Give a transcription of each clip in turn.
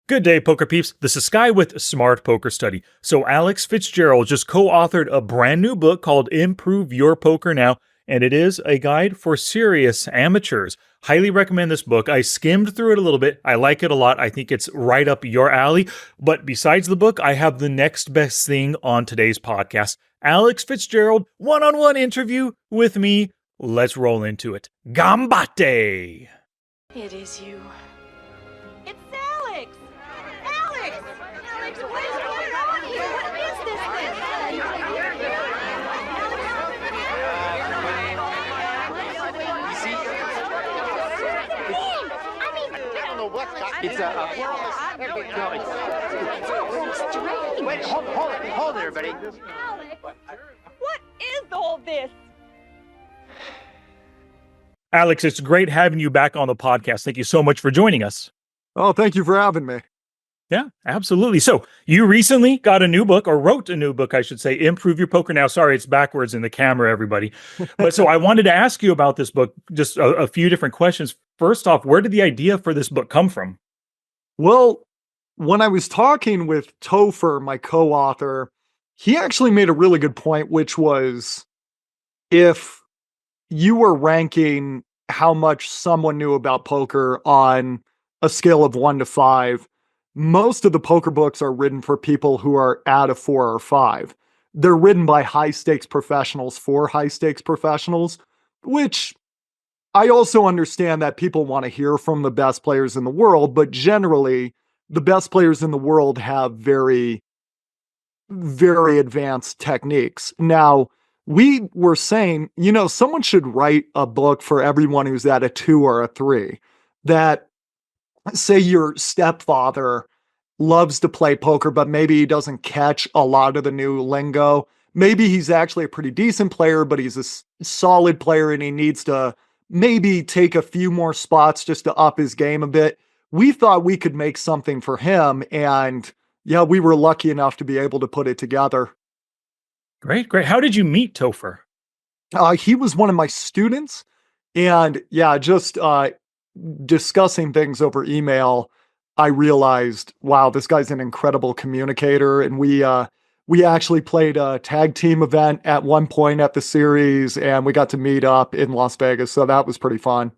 Good day, poker peeps. This is Sky with Smart Poker Study. So Alex Fitzgerald just co-authored a brand new book called Improve Your Poker Now, and it is a guide for serious amateurs. Highly recommend this book. I skimmed through it a little bit. I like it a lot. I think it's right up your alley. But besides the book, I have the next best thing on today's podcast. Alex Fitzgerald, one-on-one interview with me. Let's roll into it. Gambate! It is you. It's Alex! Alex! Alex, what is going on here? What is this thing? Wait, hold it, everybody. Alex, what is all this? Alex, it's great having you back on the podcast. Thank you so much for joining us. Oh, thank you for having me. Yeah, absolutely. So you recently got a new book, or wrote a new book, I should say, Improve Your Poker Now. Sorry, it's backwards in the camera, everybody. But so I wanted to ask you about this book, just a few different questions. First off, where did the idea for this book come from? Well, when I was talking with Topher, my co-author, he actually made a really good point, which was if you were ranking how much someone knew about poker on a scale of 1 to 5, most of the poker books are written for people who are at a 4 or 5. They're written by high-stakes professionals for high-stakes professionals, which I also understand that people want to hear from the best players in the world, but generally, the best players in the world have very, very advanced techniques. Now, we were saying, someone should write a book for everyone who's at a 2 or a 3. That, say your stepfather loves to play poker, but maybe he doesn't catch a lot of the new lingo. Maybe he's actually a pretty decent player, but he's a solid player and he needs to maybe take a few more spots just to up his game a bit. We thought we could make something for him, and yeah, we were lucky enough to be able to put it together. Great, great. How did you meet Topher? He was one of my students, and yeah, just discussing things over email, I realized, wow, this guy's an incredible communicator, and we actually played a tag team event at one point at the series, and we got to meet up in Las Vegas, so that was pretty fun.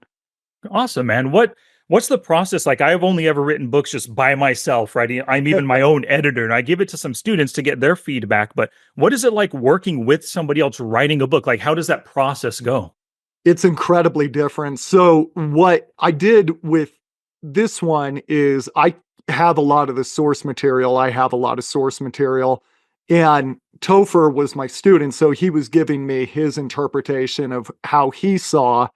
Awesome, man. What's the process like? I've only ever written books just by myself, right? I'm even my own editor, and I give it to some students to get their feedback. But what is it like working with somebody else writing a book? Like, how does that process go? It's incredibly different. So what I did with this one is I have a lot of the source material. I have a lot of source material. And Topher was my student, so he was giving me his interpretation of how he saw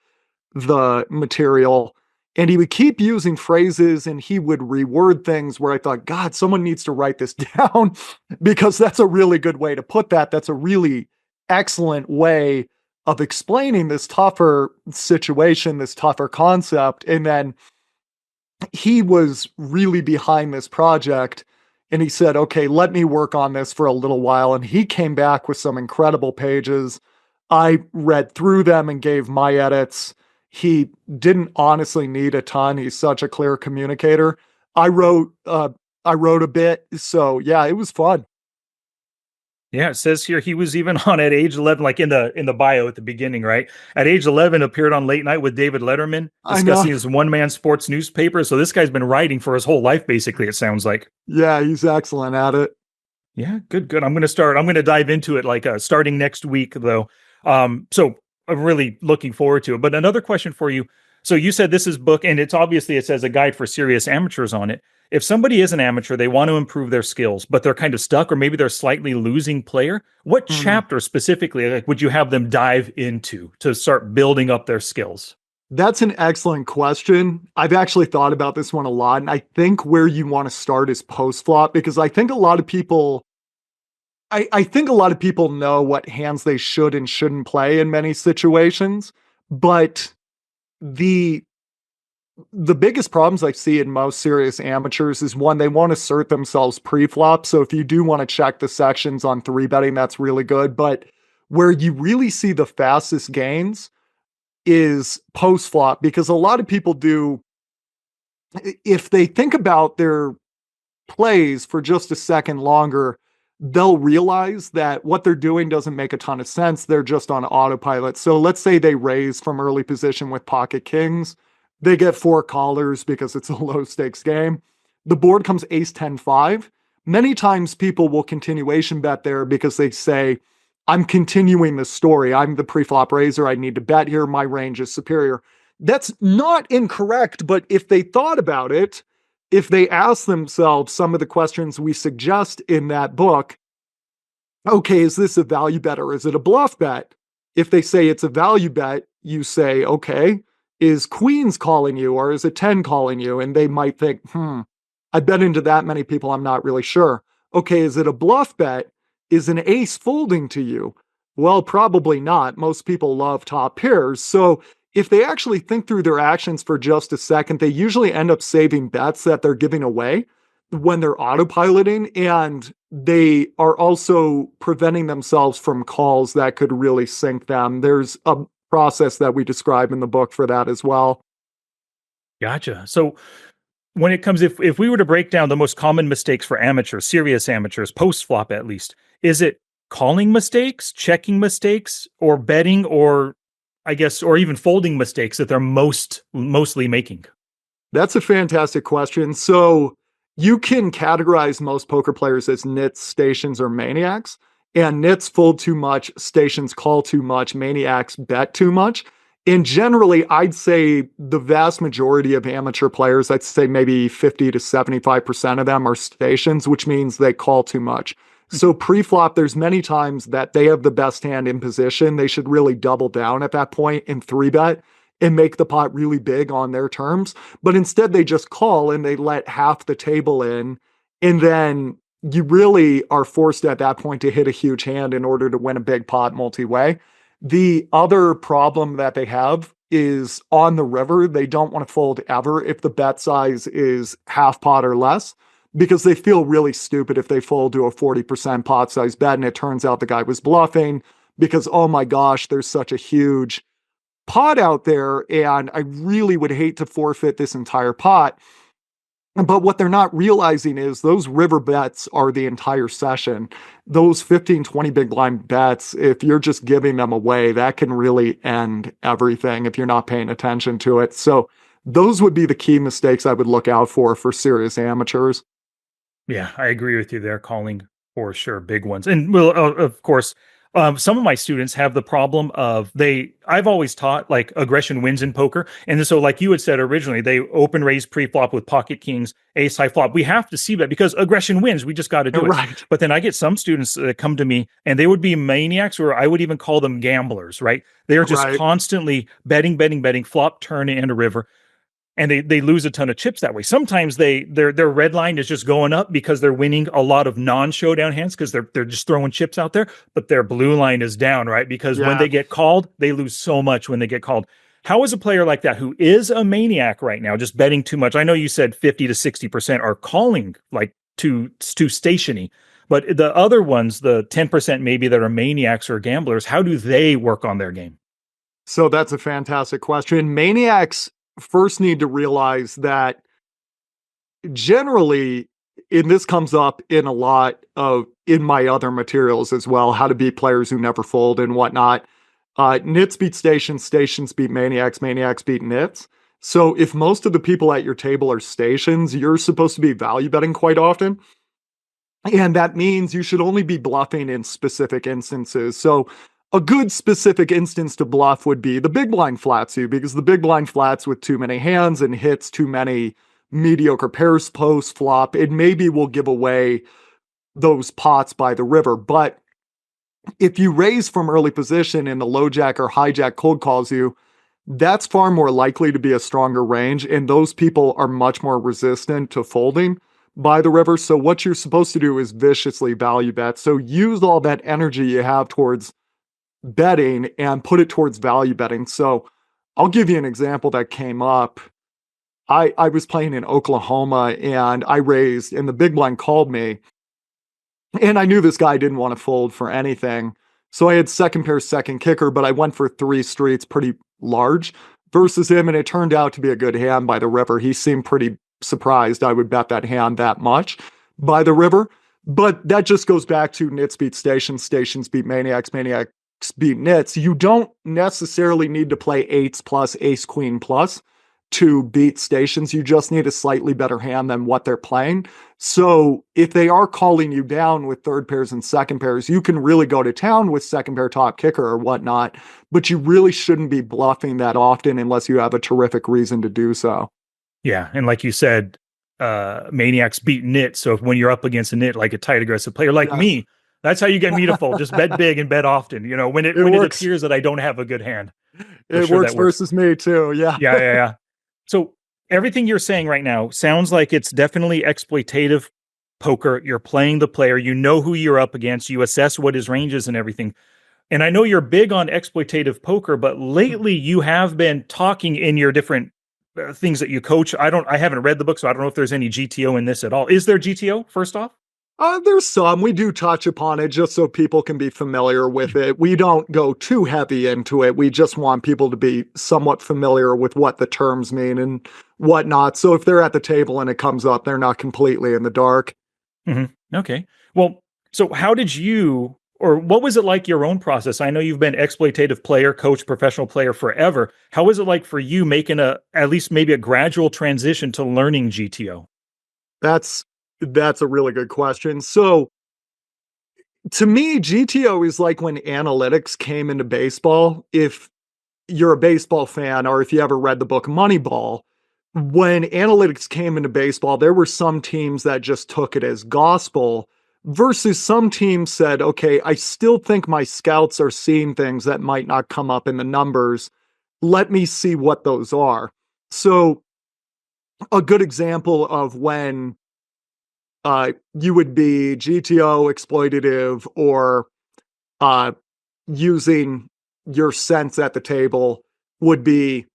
the material. And he would keep using phrases and he would reword things where I thought, God, someone needs to write this down because that's a really good way to put that. That's a really excellent way of explaining this tougher situation, this tougher concept. And then he was really behind this project and he said, okay, let me work on this for a little while. And he came back with some incredible pages. I read through them and gave my edits. He didn't honestly need a ton. He's such a clear communicator. I wrote a bit. So yeah, it was fun. Yeah, it says here he was even on at age 11, like in the bio at the beginning, right? At age 11, appeared on Late Night with David Letterman, discussing his one-man sports newspaper. So this guy's been writing for his whole life, basically, it sounds like. Yeah, he's excellent at it. Yeah, good. I'm going to dive into it like starting next week, though. So I'm really looking forward to it. But another question for you. So you said this is book, and it says a guide for serious amateurs on it. If somebody is an amateur, they want to improve their skills, but they're kind of stuck, or maybe they're slightly losing player. What chapter specifically would you have them dive into to start building up their skills? That's an excellent question. I've actually thought about this one a lot, and I think where you want to start is post flop, because I think a lot of people know what hands they should and shouldn't play in many situations, but the biggest problems I see in most serious amateurs is, one, they want to assert themselves pre-flop. So if you do want to check the sections on 3-betting, that's really good. But where you really see the fastest gains is post-flop, because a lot of people do, if they think about their plays for just a second longer, they'll realize that what they're doing doesn't make a ton of sense. They're just on autopilot. So let's say they raise from early position with pocket kings. They get 4 callers because it's a low stakes game. The board comes ace 10 5. Many times people will continuation bet there because they say, I'm continuing the story. I'm the pre-flop raiser. I need to bet here. My range is superior. That's not incorrect, but if they thought about it, if they ask themselves some of the questions we suggest in that book, okay, is this a value bet or is it a bluff bet? If they say it's a value bet, you say, okay, is queens calling you or is it 10 calling you? And they might think, I bet into that many people, I'm not really sure. Okay, is it a bluff bet? Is an ace folding to you? Well, probably not. Most people love top pairs. So if they actually think through their actions for just a second, they usually end up saving bets that they're giving away when they're autopiloting, and they are also preventing themselves from calls that could really sink them. There's a process that we describe in the book for that as well. Gotcha. So when it comes, if we were to break down the most common mistakes for amateurs, serious amateurs, post flop at least, is it calling mistakes, checking mistakes, or betting, or I guess, or even folding mistakes that they're mostly making? That's a fantastic question. So you can categorize most poker players as nits, stations, or maniacs. And nits fold too much, stations call too much, maniacs bet too much. And generally, I'd say the vast majority of amateur players, I'd say maybe 50 to 75% of them are stations, which means they call too much. So pre-flop, there's many times that they have the best hand in position. They should really double down at that point and 3-bet and make the pot really big on their terms. But instead, they just call and they let half the table in. And then you really are forced at that point to hit a huge hand in order to win a big pot multi-way. The other problem that they have is on the river, they don't want to fold ever if the bet size is half pot or less, because they feel really stupid if they fold to a 40% pot size bet and it turns out the guy was bluffing because, oh my gosh, there's such a huge pot out there and I really would hate to forfeit this entire pot. But what they're not realizing is those river bets are the entire session. Those 15, 20 big blind bets, if you're just giving them away, that can really end everything if you're not paying attention to it. So those would be the key mistakes I would look out for serious amateurs. Yeah, I agree with you there. Calling for sure, big ones, and well, of course, some of my students have the problem of I've always taught like aggression wins in poker, and so like you had said originally, they open raise pre-flop with pocket kings, ace high flop. We have to see that because aggression wins. We just got to do it. Right. But then I get some students that come to me, and they would be maniacs, or I would even call them gamblers. Right? They are just Right. constantly betting, flop, turn, and a river. And they lose a ton of chips that way. Sometimes their red line is just going up because they're winning a lot of non-showdown hands because they're just throwing chips out there, but their blue line is down, right? Because when they get called, they lose so much when they get called. How is a player like that who is a maniac right now, just betting too much? I know you said 50 to 60% are calling like too stationy, but the other ones, the 10% maybe that are maniacs or gamblers, how do they work on their game? So that's a fantastic question. Maniacs first need to realize that generally, and this comes up in a lot of in my other materials as well, how to beat players who never fold and whatnot. Nits beat stations, stations beat maniacs, maniacs beat nits. So if most of the people at your table are stations, you're supposed to be value betting quite often. And that means you should only be bluffing in specific instances. So a good specific instance to bluff would be the big blind flats you, because the big blind flats with too many hands and hits too many mediocre pairs post flop, it maybe will give away those pots by the river. But if you raise from early position and the low jack or hijack cold calls you, that's far more likely to be a stronger range. And those people are much more resistant to folding by the river. So what you're supposed to do is viciously value bet. So use all that energy you have towards betting and put it towards value betting. So I'll give you an example that came up. I was playing in Oklahoma and I raised and the big blind called me and I knew this guy didn't want to fold for anything. So I had second pair, second kicker, but I went for 3 streets pretty large versus him. And it turned out to be a good hand by the river. He seemed pretty surprised I would bet that hand that much. by the river. But that just goes back to nits beat stations, stations beat maniacs, maniacs beat nits. You don't necessarily need to play eights plus, ace queen plus to beat stations. You just need a slightly better hand than what they're playing. So if they are calling you down with third pairs and second pairs, you can really go to town with second pair top kicker or whatnot, but you really shouldn't be bluffing that often unless you have a terrific reason to do so. Yeah, and like you said, maniacs beat nit. So if when you're up against a nit, like a tight aggressive player like Yes. me, that's how you get me to fold. Just bet big and bet often. You know, when it works. appears that I don't have a good hand. It sure works that works. versus me too. Yeah. Yeah. So everything you're saying right now sounds like it's definitely exploitative poker. You're playing the player. You know who you're up against. You assess what his range is and everything. And I know you're big on exploitative poker, but lately you have been talking in your different things that you coach. I haven't read the book, so I don't know if there's any GTO in this at all. Is there GTO first off? There's some. We do touch upon it just so people can be familiar with it. We don't go too heavy into it. We just want people to be somewhat familiar with what the terms mean and whatnot. So if they're at the table and it comes up, they're not completely in the dark. Okay. Well, so how did you, or what was it like your own process? I know you've been exploitative player, coach, professional player forever. How was it like for you making at least maybe a gradual transition to learning GTO? That's a really good question. So to me, GTO is like when analytics came into baseball. If you're a baseball fan or if you ever read the book Moneyball, when analytics came into baseball, there were some teams that just took it as gospel versus some teams said, okay, I still think my scouts are seeing things that might not come up in the numbers. Let me see what those are. So a good example of when you would be GTO exploitative or uh, using your sense at the table would be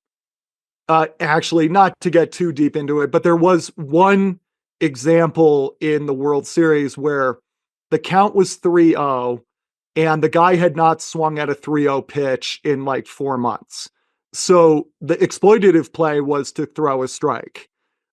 actually not to get too deep into it, but there was one example in the World Series where the count was 3-0 and the guy had not swung at a 3-0 pitch in like 4 months. So the exploitative play was to throw a strike.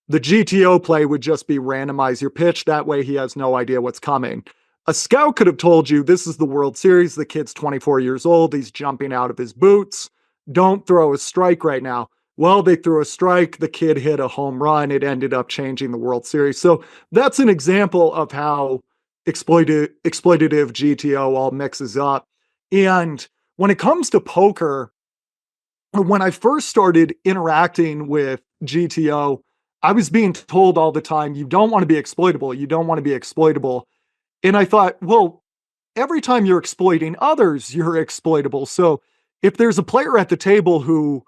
The GTO play would just be randomize your pitch. That way he has no idea what's coming. A scout could have told you this is the World Series. The kid's 24 years old. He's jumping out of his boots. Don't throw a strike right now. Well, they threw a strike. The kid hit a home run. It ended up changing the World Series. So that's an example of how exploitative GTO all mixes up. And when it comes to poker, when I first started interacting with GTO, I was being told all the time, you don't want to be exploitable. You don't want to be exploitable. And I thought, well, every time you're exploiting others, you're exploitable. So if there's a player at the table who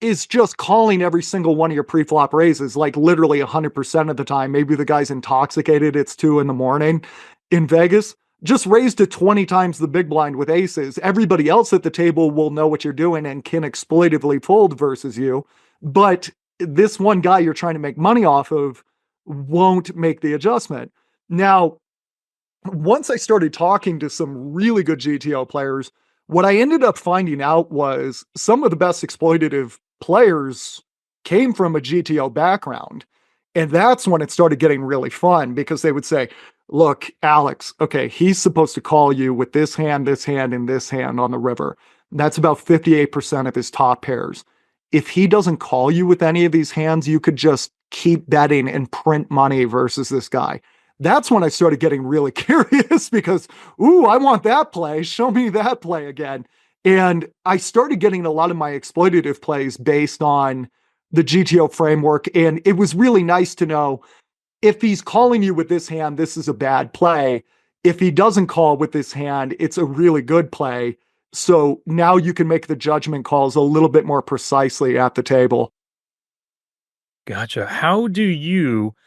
is just calling every single one of your pre-flop raises, like literally 100% of the time, maybe the guy's intoxicated, it's 2 a.m. in Vegas, just raise to 20 times the big blind with aces. Everybody else at the table will know what you're doing and can exploitively fold versus you. But this one guy you're trying to make money off of won't make the adjustment. Now, once I started talking to some really good GTO players, what I ended up finding out was some of the best exploitative players came from a GTO background. And that's when it started getting really fun because they would say, look, Alex, okay, he's supposed to call you with this hand, and this hand on the river. That's about 58% of his top pairs. If he doesn't call you with any of these hands, you could just keep betting and print money versus this guy. That's when I started getting really curious because, ooh, I want that play. Show me that play again. And I started getting a lot of my exploitative plays based on the GTO framework. And it was really nice to know if he's calling you with this hand, this is a bad play. If he doesn't call with this hand, it's a really good play. So now you can make the judgment calls a little bit more precisely at the table. Gotcha.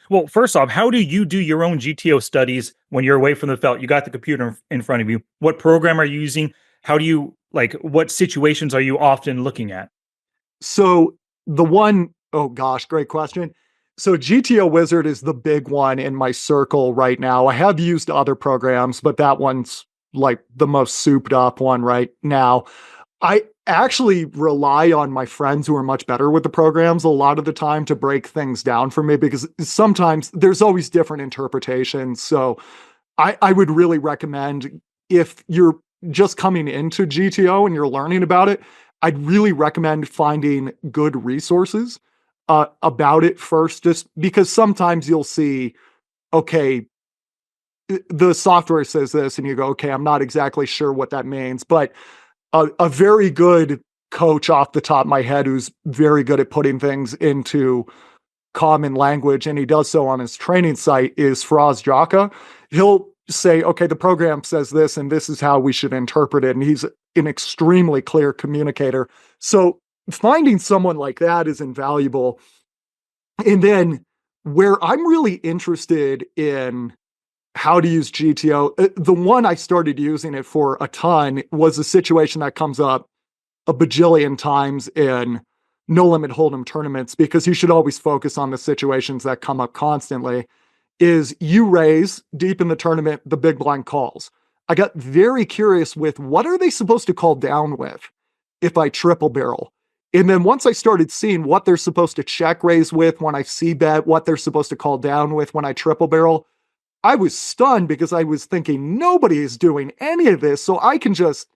Well, first off, how do you do your own GTO studies when you're away from the felt? You got the computer in front of you. What program are you using? How do you, what situations are you often looking at? So oh gosh, great question. So GTO Wizard is the big one in my circle right now. I have used other programs, but that one's like the most souped up one right now. actually rely on my friends who are much better with the programs a lot of the time to break things down for me because sometimes there's always different interpretations. So I would really recommend if you're just coming into GTO and you're learning about it, I'd really recommend finding good resources about it first, just because sometimes you'll see, okay, the software says this, and you go, okay, I'm not exactly sure what that means, but a very good coach off the top of my head who's very good at putting things into common language, and he does so on his training site, is Faraz Jaka. He'll say, okay, the program says this, and this is how we should interpret it. And he's an extremely clear communicator. So finding someone like that is invaluable. And then where I'm really interested in how to use GTO, the one I started using it for a ton was a situation that comes up a bajillion times in no limit hold'em tournaments, because you should always focus on the situations that come up constantly. Is you raise deep in the tournament, the big blind calls. I got very curious with what are they supposed to call down with if I triple barrel? And then once I started seeing what they're supposed to check raise with when I C bet, what they're supposed to call down with when I triple barrel, I was stunned because I was thinking nobody is doing any of this. So I can just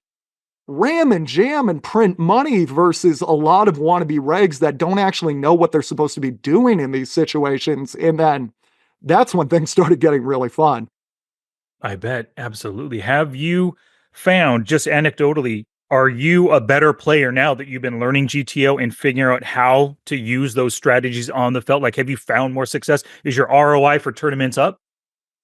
ram and jam and print money versus a lot of wannabe regs that don't actually know what they're supposed to be doing in these situations. And then that's when things started getting really fun. I bet. Absolutely. Have you found, just anecdotally, are you a better player now that you've been learning GTO and figuring out how to use those strategies on the felt? Like, have you found more success? Is your ROI for tournaments up?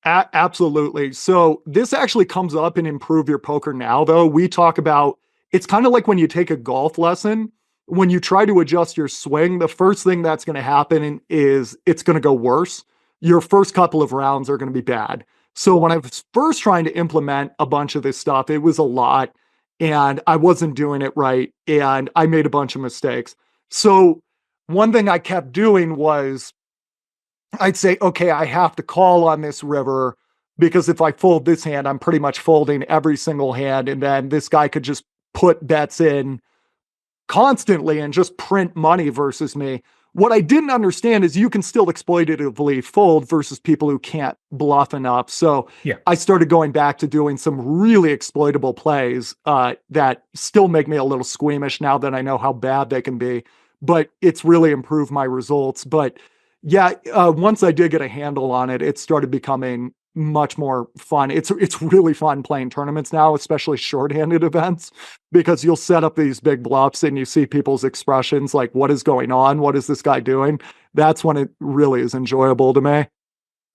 Absolutely. So this actually comes up in Improve Your Poker Now, though. We talk about it's kind of like when you take a golf lesson. When you try to adjust your swing, the first thing that's going to happen is it's going to go worse. Your first couple of rounds are going to be bad. So when I was first trying to implement a bunch of this stuff, it was a lot and I wasn't doing it right. And I made a bunch of mistakes. So one thing I kept doing was I'd say, okay, I have to call on this river because if I fold this hand, I'm pretty much folding every single hand. And then this guy could just put bets in constantly and just print money versus me. What I didn't understand is you can still exploitatively fold versus people who can't bluff enough. So Yeah. I started going back to doing some really exploitable plays that still make me a little squeamish now that I know how bad they can be. But it's really improved my results. But yeah, once I did get a handle on it, it started becoming much more fun. It's really fun playing tournaments now, especially shorthanded events, because you'll set up these big bluffs and you see people's expressions like, what is going on? What is this guy doing? That's when it really is enjoyable to me.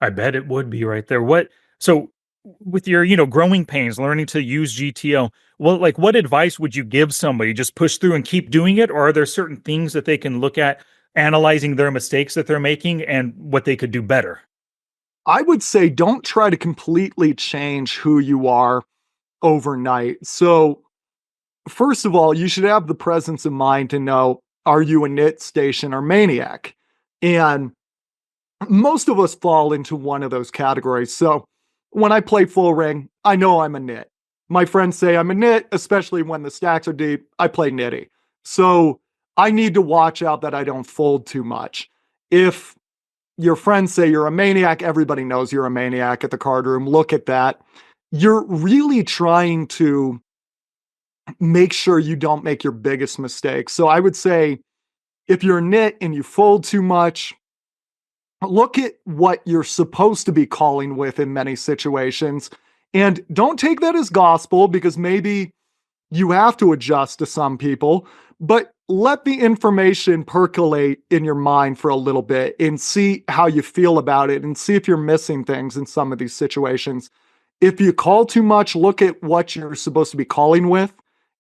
I bet it would be right there. What so with your, growing pains, learning to use GTO, well, like what advice would you give somebody? Just push through and keep doing it? Or are there certain things that they can look at analyzing their mistakes that they're making and what they could do better? I would say don't try to completely change who you are overnight. So, first of all, you should have the presence of mind to know, are you a nit, station, or maniac? And most of us fall into one of those categories. So when I play full ring, I know I'm a nit. My friends say I'm a nit, especially when the stacks are deep. I play nitty. So I need to watch out that I don't fold too much. If your friends say you're a maniac, everybody knows you're a maniac at the card room. Look at that. You're really trying to make sure you don't make your biggest mistake. So I would say if you're a nit and you fold too much, look at what you're supposed to be calling with in many situations. And don't take that as gospel because maybe you have to adjust to some people, but let the information percolate in your mind for a little bit and see how you feel about it and see if you're missing things in some of these situations. If you call too much, look at what you're supposed to be calling with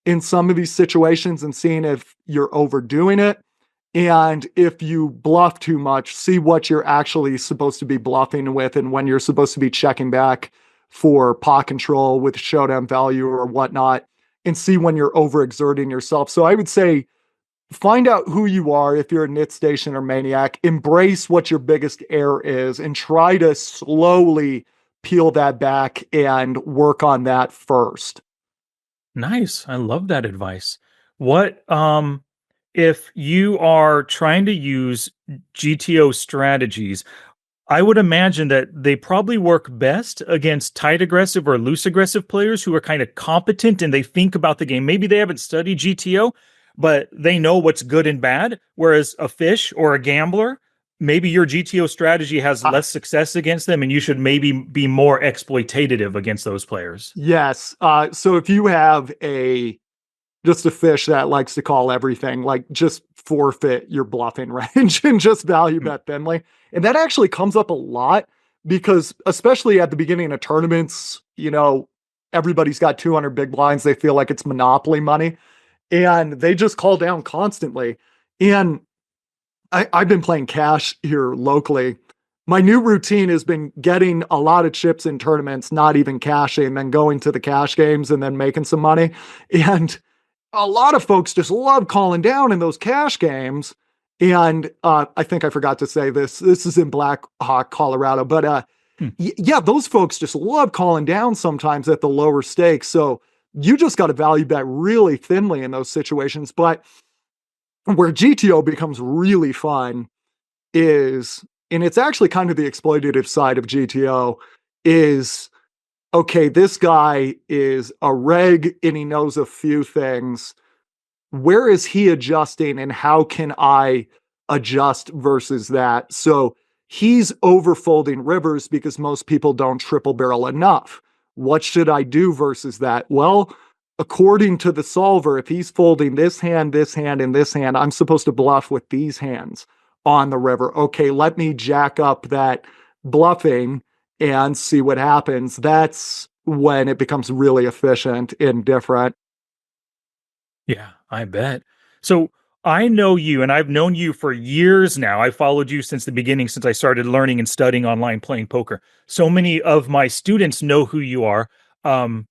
in some of these situations and seeing if you're overdoing it. And if you bluff too much, see what you're actually supposed to be bluffing with and when you're supposed to be checking back for pot control with showdown value or whatnot, and see when you're overexerting yourself. So I would say find out who you are if you're a nit station or maniac, embrace what your biggest error is, and try to slowly peel that back and work on that first. Nice. I love that advice. What if you are trying to use GTO strategies, I would imagine that they probably work best against tight aggressive or loose aggressive players who are kind of competent and they think about the game. Maybe they haven't studied GTO, but they know what's good and bad. Whereas a fish or a gambler, maybe your GTO strategy has Uh, less success against them and you should maybe be more exploitative against those players. yes. So if you have just a fish that likes to call everything, like just forfeit your bluffing range and just value Hmm. bet thinly. And that actually comes up a lot because, especially at the beginning of tournaments, everybody's got 200 big blinds. They feel like it's monopoly money and they just call down constantly. And I've been playing cash here locally. My new routine has been getting a lot of chips in tournaments, not even cashing, then going to the cash games and then making some money. And a lot of folks just love calling down in those cash games. And I think I forgot to say this. This is in Black Hawk, Colorado. But Hmm. yeah, those folks just love calling down sometimes at the lower stakes. So you just got to value bet really thinly in those situations. But where GTO becomes really fun is, and it's actually kind of the exploitative side of GTO, is okay, this guy is a reg and he knows a few things. Where is he adjusting and how can I adjust versus that? So he's overfolding rivers because most people don't triple barrel enough. What should I do versus that? Well, according to the solver, if he's folding this hand, and this hand, I'm supposed to bluff with these hands on the river. Okay, let me jack up that bluffing and see what happens. That's when it becomes really efficient and different. Yeah, I bet. So I know you, and I've known you for years now. I followed you since the beginning, since I started learning and studying online playing poker. So many of my students know who you are. Um,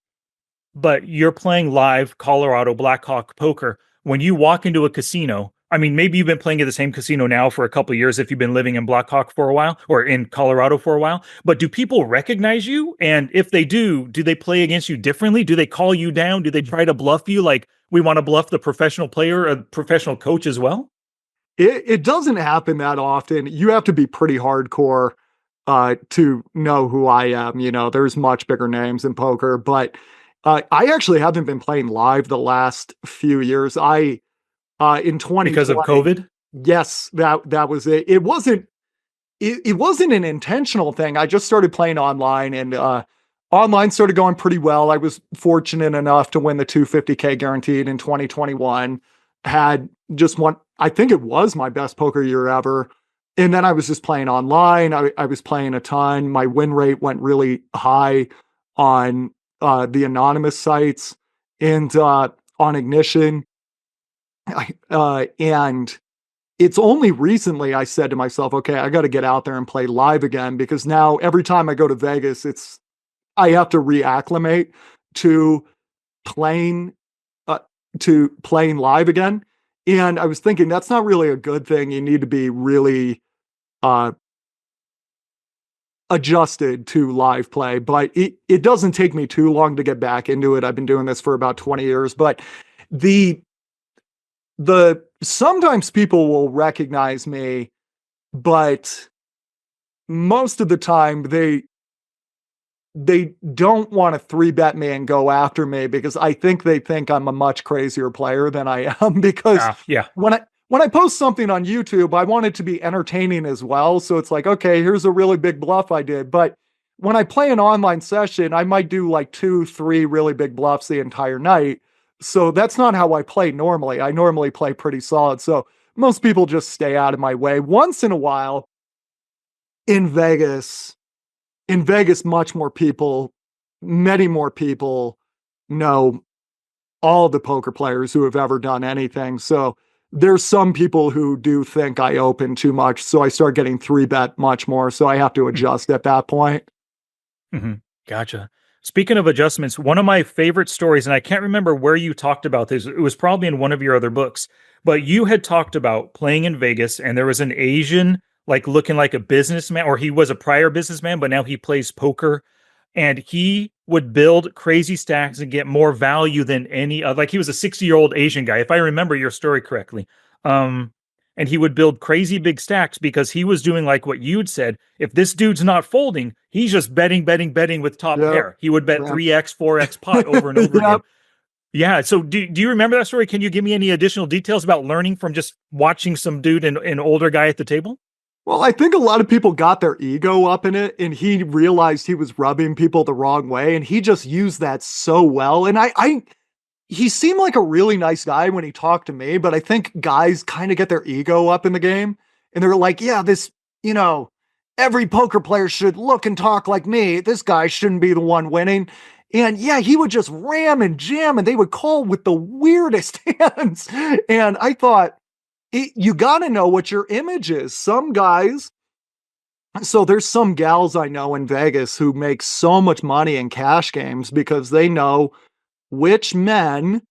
but you're playing live Colorado Blackhawk poker. When you walk into a casino, I mean, maybe you've been playing at the same casino now for a couple of years if you've been living in Blackhawk for a while or in Colorado for a while. But do people recognize you? And if they do they play against you differently? Do they call you down? Do they try to bluff you like we want to bluff the professional player or professional coach as well? It doesn't happen that often. You have to be pretty hardcore to know who I am. There's much bigger names in poker, but I actually haven't been playing live the last few years. I in Because of 2020, COVID? yes, that was it. It wasn't an intentional thing. I just started playing online and online started going pretty well. I was fortunate enough to win the 250K guaranteed in 2021. Had just one, I think it was my best poker year ever. And then I was just playing online. I was playing a ton. My win rate went really high on the anonymous sites and on Ignition. And it's only recently I said to myself, okay, I got to get out there and play live again because now every time I go to Vegas, I have to reacclimate to playing uh, playing live again. And I was thinking that's not really a good thing. You need to be really uh, adjusted to live play, but it doesn't take me too long to get back into it. I've been doing this for about 20 years, but the sometimes people will recognize me, but most of the time they don't want to three bet me and go after me because I think they think I'm a much crazier player than I am because Ah, yeah. when I post something on YouTube, I want it to be entertaining as well. So it's like, okay, here's a really big bluff I did. But when I play an online session, I might do like 2, 3 really big bluffs the entire night. So that's not how I play normally. I normally play pretty solid. So most people just stay out of my way. Once in a while in Vegas, much more people, many more people know all the poker players who have ever done anything. So there's some people who do think I open too much. So I start getting three bet much more. So I have to adjust at that point. Mm-hmm. Gotcha. Speaking of adjustments, one of my favorite stories, and I can't remember where you talked about this, it was probably in one of your other books, but you had talked about playing in Vegas and there was an Asian, like looking like a businessman, or he was a prior businessman, but now he plays poker. and he would build crazy stacks and get more value than any other. Like he was a 60-year-old Asian guy, if I remember your story correctly. And he would build crazy big stacks because he was doing like what you'd said. If this dude's not folding, he's just betting with top Yep. pair. He would bet Yep. 3x, 4x pot over and over Yep. again. Yeah. So do you remember that story? Can you give me any additional details about learning from just watching some dude and an older guy at the table? Well, I think a lot of people got their ego up in it, and he realized he was rubbing people the wrong way, and he just used that so well. And he seemed like a really nice guy when he talked to me, but I think guys kind of get their ego up in the game, and they're like, yeah, this, every poker player should look and talk like me. This guy shouldn't be the one winning. And yeah, he would just ram and jam, and they would call with the weirdest hands. And I thought, you got to know what your image is. Some guys, so there's some gals I know in Vegas who make so much money in cash games because they know which men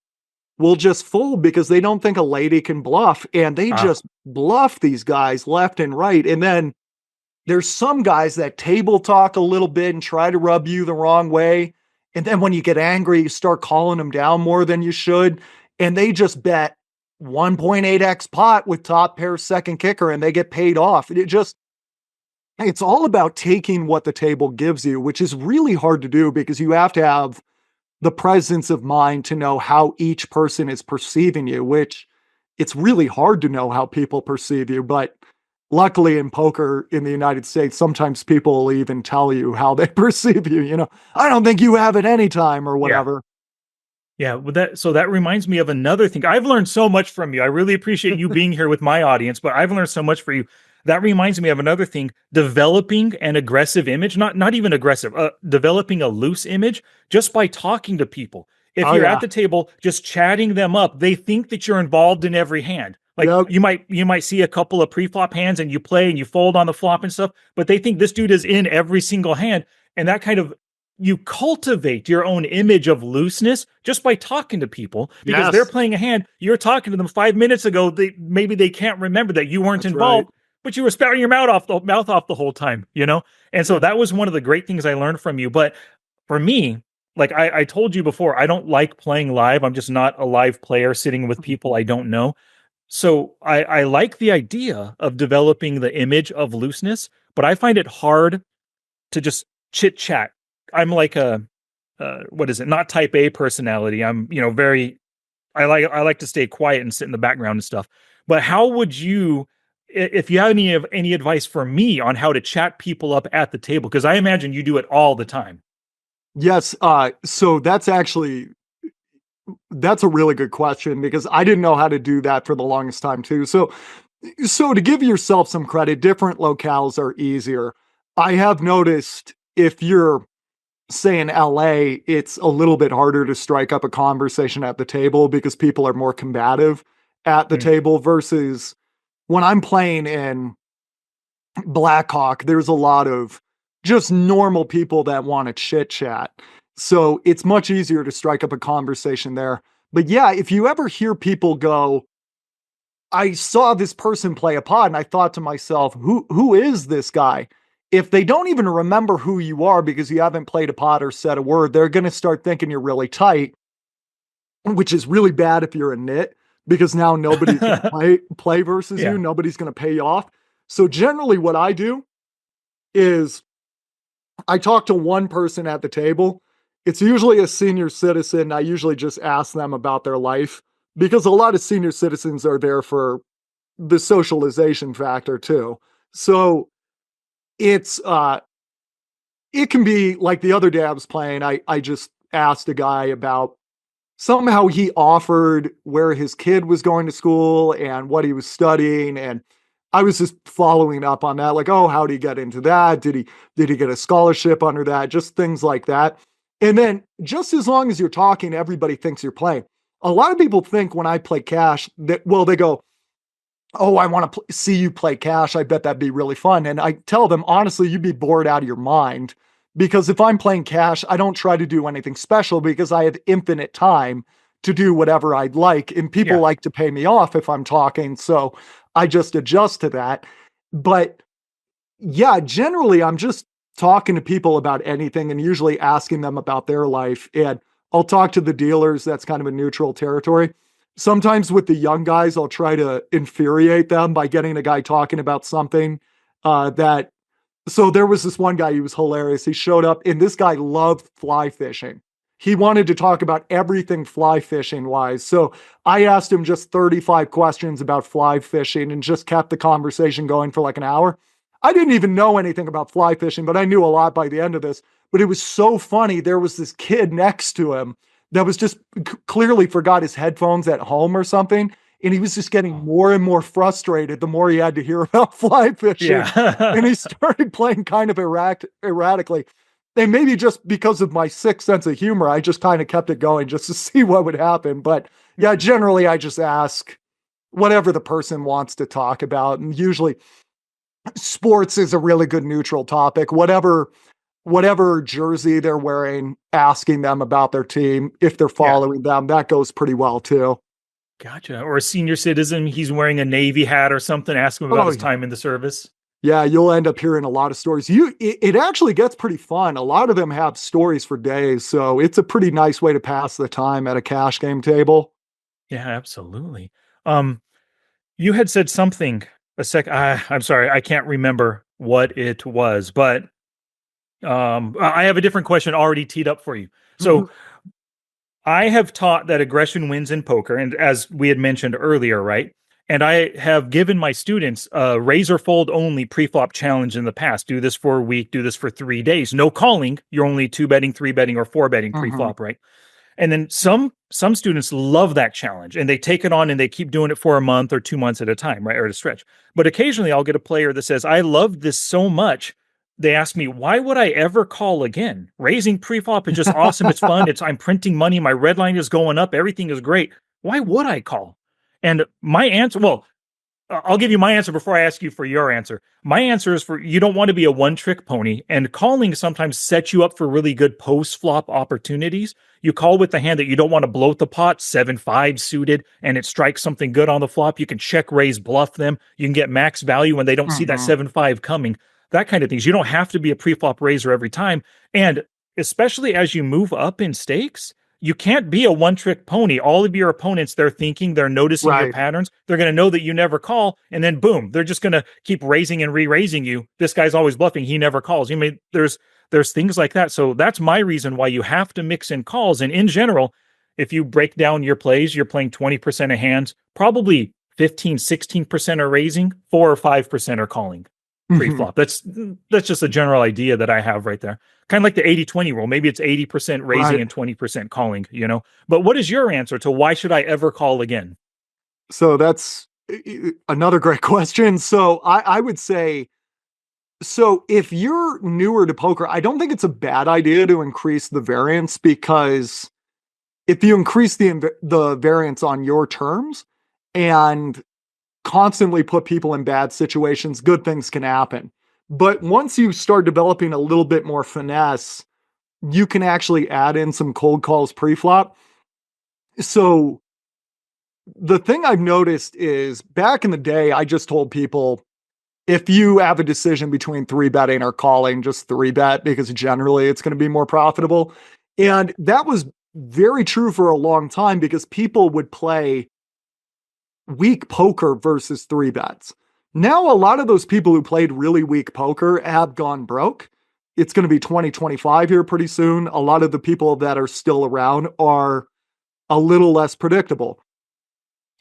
will just fold because they don't think a lady can bluff, and they just bluff these guys left and right. And then there's some guys that table talk a little bit and try to rub you the wrong way. And then when you get angry, you start calling them down more than you should. And they just bet 1.8x pot with top pair second kicker, and they get paid off. It's all about taking what the table gives you, which is really hard to do because you have to have the presence of mind to know how each person is perceiving you, which it's really hard to know how people perceive you. But luckily in poker in the United States, sometimes people will even tell you how they perceive you. I don't think you have it any time or whatever. Yeah, well, that reminds me of another thing. I've learned so much from you. I really appreciate you being here with my audience, but I've learned so much for you. That reminds me of another thing: developing an aggressive image, not even aggressive, developing a loose image just by talking to people. If you're at the table just chatting them up, they think that you're involved in every hand. Like you might see a couple of pre-flop hands and you play and you fold on the flop and stuff, but they think this dude is in every single hand, and that kind of you cultivate your own image of looseness just by talking to people because they're playing a hand. You're talking to them 5 minutes ago. Maybe they can't remember that you weren't involved, but you were spouting your mouth off the whole time, And so that was one of the great things I learned from you. But for me, like I told you before, I don't like playing live. I'm just not a live player sitting with people I don't know. So I like the idea of developing the image of looseness, but I find it hard to just chit chat. I'm like not type A personality. I'm, I like to stay quiet and sit in the background and stuff. But how would you, if you have any advice for me on how to chat people up at the table? Because I imagine you do it all the time. Yes. So that's a really good question because I didn't know how to do that for the longest time too. So to give yourself some credit, different locales are easier. I have noticed if you're, say in LA, it's a little bit harder to strike up a conversation at the table because people are more combative at the table versus when I'm playing in Blackhawk, there's a lot of just normal people that want to chit chat. So it's much easier to strike up a conversation there. But yeah, if you ever hear people go, I saw this person play a pot and I thought to myself, who is this guy? If they don't even remember who you are because you haven't played a pot or said a word, they're going to start thinking you're really tight, which is really bad if you're a nit because now nobody can play versus you. Nobody's going to pay you off. So generally what I do is I talk to one person at the table. It's usually a senior citizen. I usually just ask them about their life because a lot of senior citizens are there for the socialization factor too. So it can be like the other day I was playing, I just asked a guy about somehow he offered where his kid was going to school and what he was studying. And I was just following up on that. Like, oh, how did he get into that? Did he get a scholarship under that? Just things like that. And then just as long as you're talking, everybody thinks you're playing. A lot of people think when I play cash that, they go, oh, I want to see you play cash. I bet that'd be really fun. And I tell them, honestly, you'd be bored out of your mind because if I'm playing cash, I don't try to do anything special because I have infinite time to do whatever I'd like. And people like to pay me off if I'm talking. So I just adjust to that. But yeah, generally I'm just talking to people about anything and usually asking them about their life. And I'll talk to the dealers. That's kind of a neutral territory. Sometimes with the young guys, I'll try to infuriate them by getting a guy talking about something that. So there was this one guy, he was hilarious. He showed up and this guy loved fly fishing. He wanted to talk about everything fly fishing wise. So I asked him just 35 questions about fly fishing and just kept the conversation going for like an hour. I didn't even know anything about fly fishing, but I knew a lot by the end of this. But it was so funny. There was this kid next to him that was just clearly forgot his headphones at home or something. And he was just getting more and more frustrated the more he had to hear about fly fishing. Yeah. And he started playing kind of erratically. And maybe just because of my sick sense of humor, I just kind of kept it going just to see what would happen. But yeah, generally I just ask whatever the person wants to talk about. And usually sports is a really good neutral topic. Whatever jersey they're wearing, asking them about their team, if they're following them, that goes pretty well too. Gotcha. Or a senior citizen, he's wearing a Navy hat or something, ask him about his time in the service. Yeah, you'll end up hearing a lot of stories. It actually gets pretty fun. A lot of them have stories for days, so it's a pretty nice way to pass the time at a cash game table. Yeah, absolutely. You had said something I'm sorry, I can't remember what it was, but I have a different question already teed up for you. So I have taught that aggression wins in poker, and as we had mentioned earlier, right? And I have given my students a razor fold only pre-flop challenge in the past. Do this for a week, do this for 3 days. No calling. You're only 2-betting, 3-betting, or 4-betting pre-flop, right? And then some students love that challenge and they take it on and they keep doing it for a month or 2 months at a time, right? Or at a stretch. But occasionally I'll get a player that says, I love this so much. They ask me, why would I ever call again? Raising pre-flop is just awesome. It's fun. I'm printing money. My red line is going up. Everything is great. Why would I call? And my answer, I'll give you my answer before I ask you for your answer. My answer is you don't want to be a one-trick pony, and calling sometimes sets you up for really good post-flop opportunities. You call with the hand that you don't want to bloat the pot, 7-5 suited, and it strikes something good on the flop. You can check raise, bluff them. You can get max value when they don't see that 7-5 coming. That kind of things. You don't have to be a pre-flop raiser every time. And especially as you move up in stakes, you can't be a one-trick pony. All of your opponents, they're thinking, they're noticing your patterns. They're going to know that you never call, and then boom, they're just going to keep raising and re-raising you. This guy's always bluffing. He never calls. You mean there's things like that. So that's my reason why you have to mix in calls. And in general, if you break down your plays, you're playing 20% of hands, probably 15, 16% are raising, 4 or 5% are calling pre-flop. That's just a general idea that I have right there. Kind of like the 80-20 rule. Maybe it's 80% raising and 20% calling, But what is your answer to why should I ever call again? So that's another great question. So I would say, so if you're newer to poker, I don't think it's a bad idea to increase the variance, because if you increase the variance on your terms and constantly put people in bad situations, good things can happen. But once you start developing a little bit more finesse, you can actually add in some cold calls pre-flop. So the thing I've noticed is back in the day, I just told people, if you have a decision between 3-betting or calling, just 3-bet, because generally it's going to be more profitable. And that was very true for a long time because people would play weak poker versus 3-bets. Now, a lot of those people who played really weak poker have gone broke. It's going to be 2025 here pretty soon. A lot of the people that are still around are a little less predictable.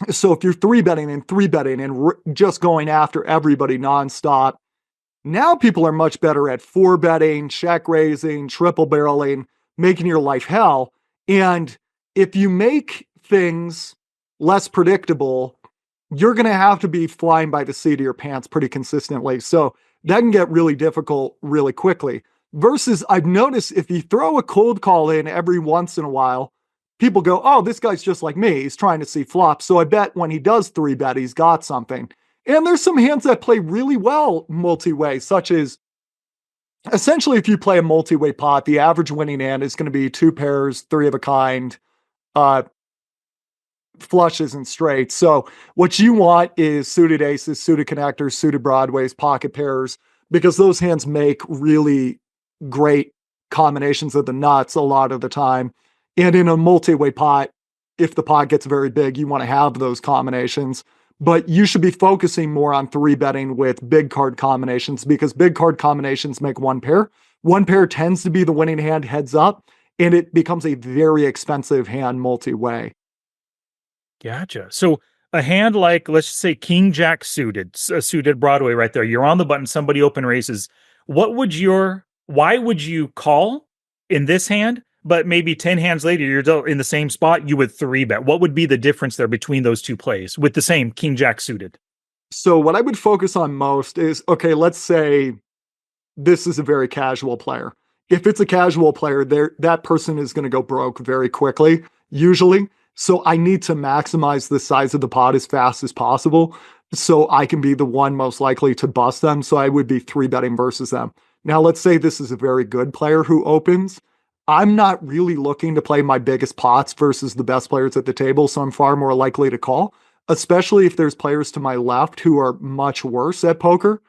So if you're 3-betting and just going after everybody nonstop, now people are much better at 4-betting, check raising, triple barreling, making your life hell. And if you make things less predictable, you're going to have to be flying by the seat of your pants pretty consistently. So that can get really difficult really quickly. Versus I've noticed if you throw a cold call in every once in a while, people go, oh, this guy's just like me. He's trying to see flops. So I bet when he does 3-bet, he's got something. And there's some hands that play really well multi-way, such as essentially if you play a multi-way pot, the average winning hand is going to be 2 pairs, 3 of a kind, flushes and straights. So what you want is suited aces, suited connectors, suited broadways, pocket pairs, because those hands make really great combinations of the nuts a lot of the time. And in a multi-way pot, if the pot gets very big, you want to have those combinations. But you should be focusing more on three betting with big card combinations because big card combinations make one pair. One pair tends to be the winning hand heads up, and it becomes a very expensive hand multi-way. Gotcha. So a hand like, let's just say King Jack suited, a suited Broadway right there. You're on the button, somebody open raises. Why would you call in this hand, but maybe 10 hands later, you're still in the same spot, you would three bet? What would be the difference there between those two plays with the same King Jack suited? So what I would focus on most is, okay, let's say this is a very casual player. If it's a casual player, that person is going to go broke very quickly, usually. So I need to maximize the size of the pot as fast as possible so I can be the one most likely to bust them. So I would be three betting versus them. Now, let's say this is a very good player who opens. I'm not really looking to play my biggest pots versus the best players at the table. So I'm far more likely to call, especially if there's players to my left who are much worse at poker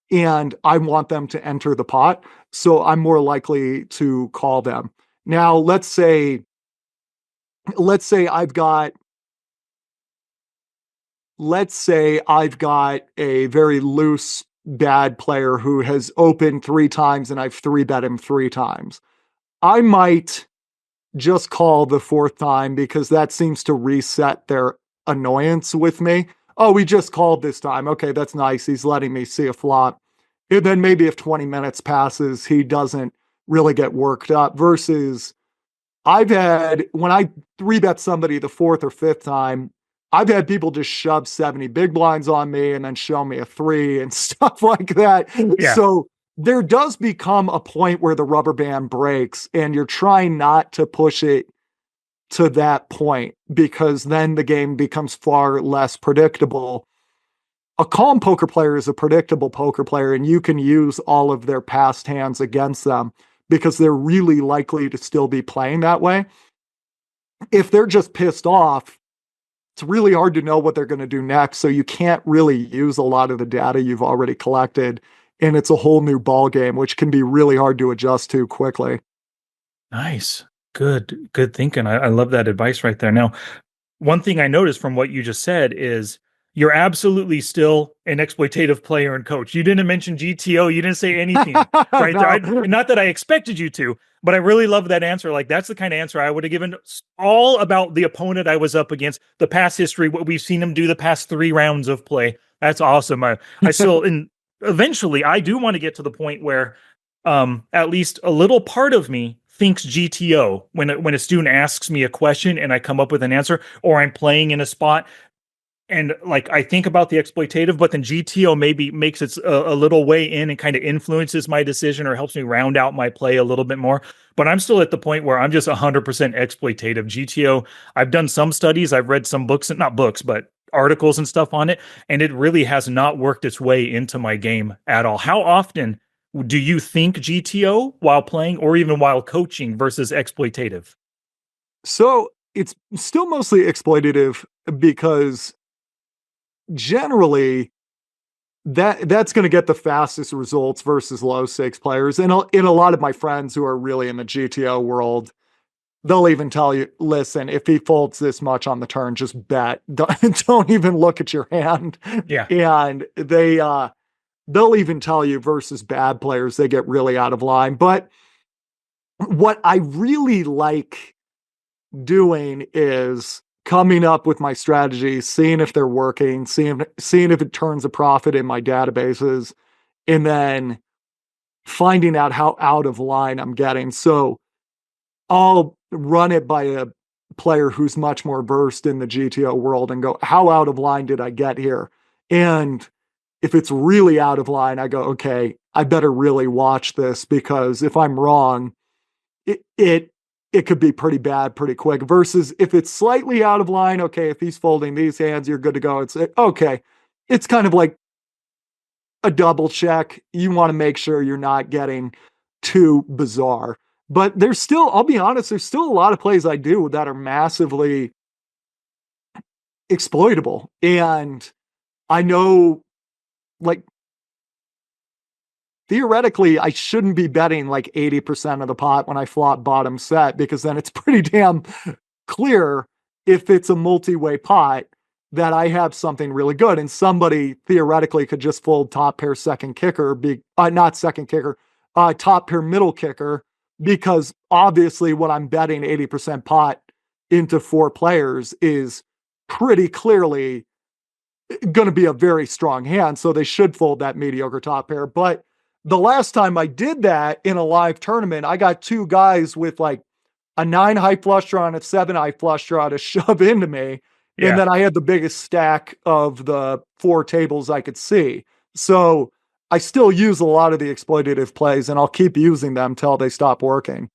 and I want them to enter the pot. So I'm more likely to call them. Now, let's say I've got a very loose bad player who has opened three times and I've three bet him three times. I might just call the fourth time because that seems to reset their annoyance with me. Oh, we just called this time. Okay, that's nice. He's letting me see a flop. And then maybe if 20 minutes passes, he doesn't really get worked up versus when I three bet somebody the fourth or fifth time, I've had people just shove 70 big blinds on me and then show me a three and stuff like that. Yeah. So there does become a point where the rubber band breaks and you're trying not to push it to that point because then the game becomes far less predictable. A calm poker player is a predictable poker player and you can use all of their past hands against them because they're really likely to still be playing that way. If they're just pissed off, it's really hard to know what they're going to do next. So you can't really use a lot of the data you've already collected. And it's a whole new ball game, which can be really hard to adjust to quickly. Nice. Good thinking. I love that advice right there. Now, one thing I noticed from what you just said is you're absolutely still an exploitative player and coach. You didn't mention GTO. You didn't say anything right No. there. Not that I expected you to, but I really love that answer. Like that's the kind of answer I would have given all about the opponent I was up against, the past history, what we've seen him do the past 3 rounds of play. That's awesome. I still, and eventually I do want to get to the point where at least a little part of me thinks GTO when a student asks me a question and I come up with an answer, or I'm playing in a spot and like I think about the exploitative, but then GTO maybe makes it a little way in and kind of influences my decision or helps me round out my play a little bit more. But I'm still at the point where I'm just 100% exploitative. GTO, I've done some studies, I've read some books, not books, but articles and stuff on it, and it really has not worked its way into my game at all. How often do you think GTO while playing or even while coaching versus exploitative? So it's still mostly exploitative because generally that's going to get the fastest results versus low stakes players. And in a lot of my friends who are really in the GTO world, they'll even tell you, listen, if he folds this much on the turn, just bet. Don't even look at your hand. Yeah. And they'll even tell you versus bad players, they get really out of line. But what I really like doing is coming up with my strategies, seeing if they're working, seeing if it turns a profit in my databases, and then finding out how out of line I'm getting. So I'll run it by a player who's much more versed in the GTO world and go, how out of line did I get here? And if it's really out of line, I go, okay, I better really watch this because if I'm wrong, it could be pretty bad pretty quick versus if it's slightly out of line. Okay. If he's folding these hands, you're good to go. It's okay. It's kind of like a double check. You want to make sure you're not getting too bizarre, but I'll be honest, there's still a lot of plays I do that are massively exploitable. And I know like theoretically, I shouldn't be betting like 80% of the pot when I flop bottom set, because then it's pretty damn clear if it's a multi-way pot that I have something really good, and somebody theoretically could just fold top pair second kicker, not second kicker, top pair middle kicker, because obviously what I'm betting 80% pot into 4 players is pretty clearly going to be a very strong hand. So they should fold that mediocre top pair. But the last time I did that in a live tournament, I got 2 guys with like a 9 high flush draw and a 7 high flush draw to shove into me. Yeah. And then I had the biggest stack of the 4 tables I could see. So I still use a lot of the exploitative plays, and I'll keep using them till they stop working.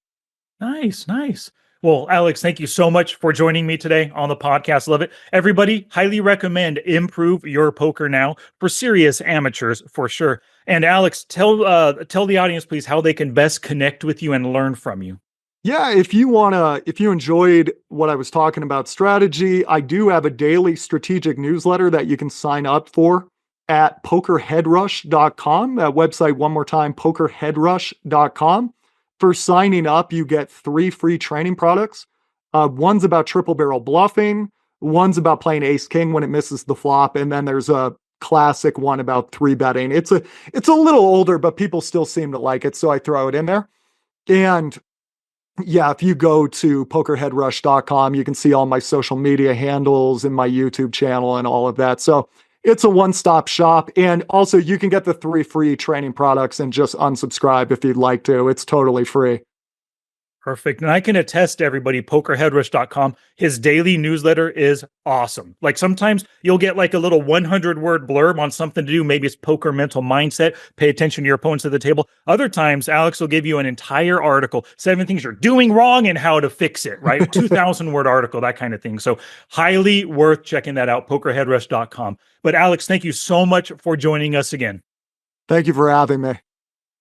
Nice, nice. Well, Alex, thank you so much for joining me today on the podcast. Love it. Everybody, highly recommend Improve Your Poker Now for serious amateurs for sure. And Alex, tell the audience, please, how they can best connect with you and learn from you. Yeah, if you enjoyed what I was talking about strategy, I do have a daily strategic newsletter that you can sign up for at pokerheadrush.com. That website, one more time, pokerheadrush.com. For signing up, you get 3 free training products. One's about triple barrel bluffing, one's about playing ace king when it misses the flop, and then there's a classic one about 3 betting. It's a little older, but people still seem to like it, so I throw it in there. And yeah, if you go to pokerheadrush.com, you can see all my social media handles and my YouTube channel and all of that. So it's a one-stop shop. And also you can get the 3 free training products and just unsubscribe if you'd like to. It's totally free. Perfect. And I can attest to everybody, pokerheadrush.com, his daily newsletter is awesome. Like sometimes you'll get like a little 100-word blurb on something to do. Maybe it's poker mental mindset. Pay attention to your opponents at the table. Other times, Alex will give you an entire article, 7 things you're doing wrong and how to fix it, right? 2,000-word article, that kind of thing. So highly worth checking that out, pokerheadrush.com. But Alex, thank you so much for joining us again. Thank you for having me.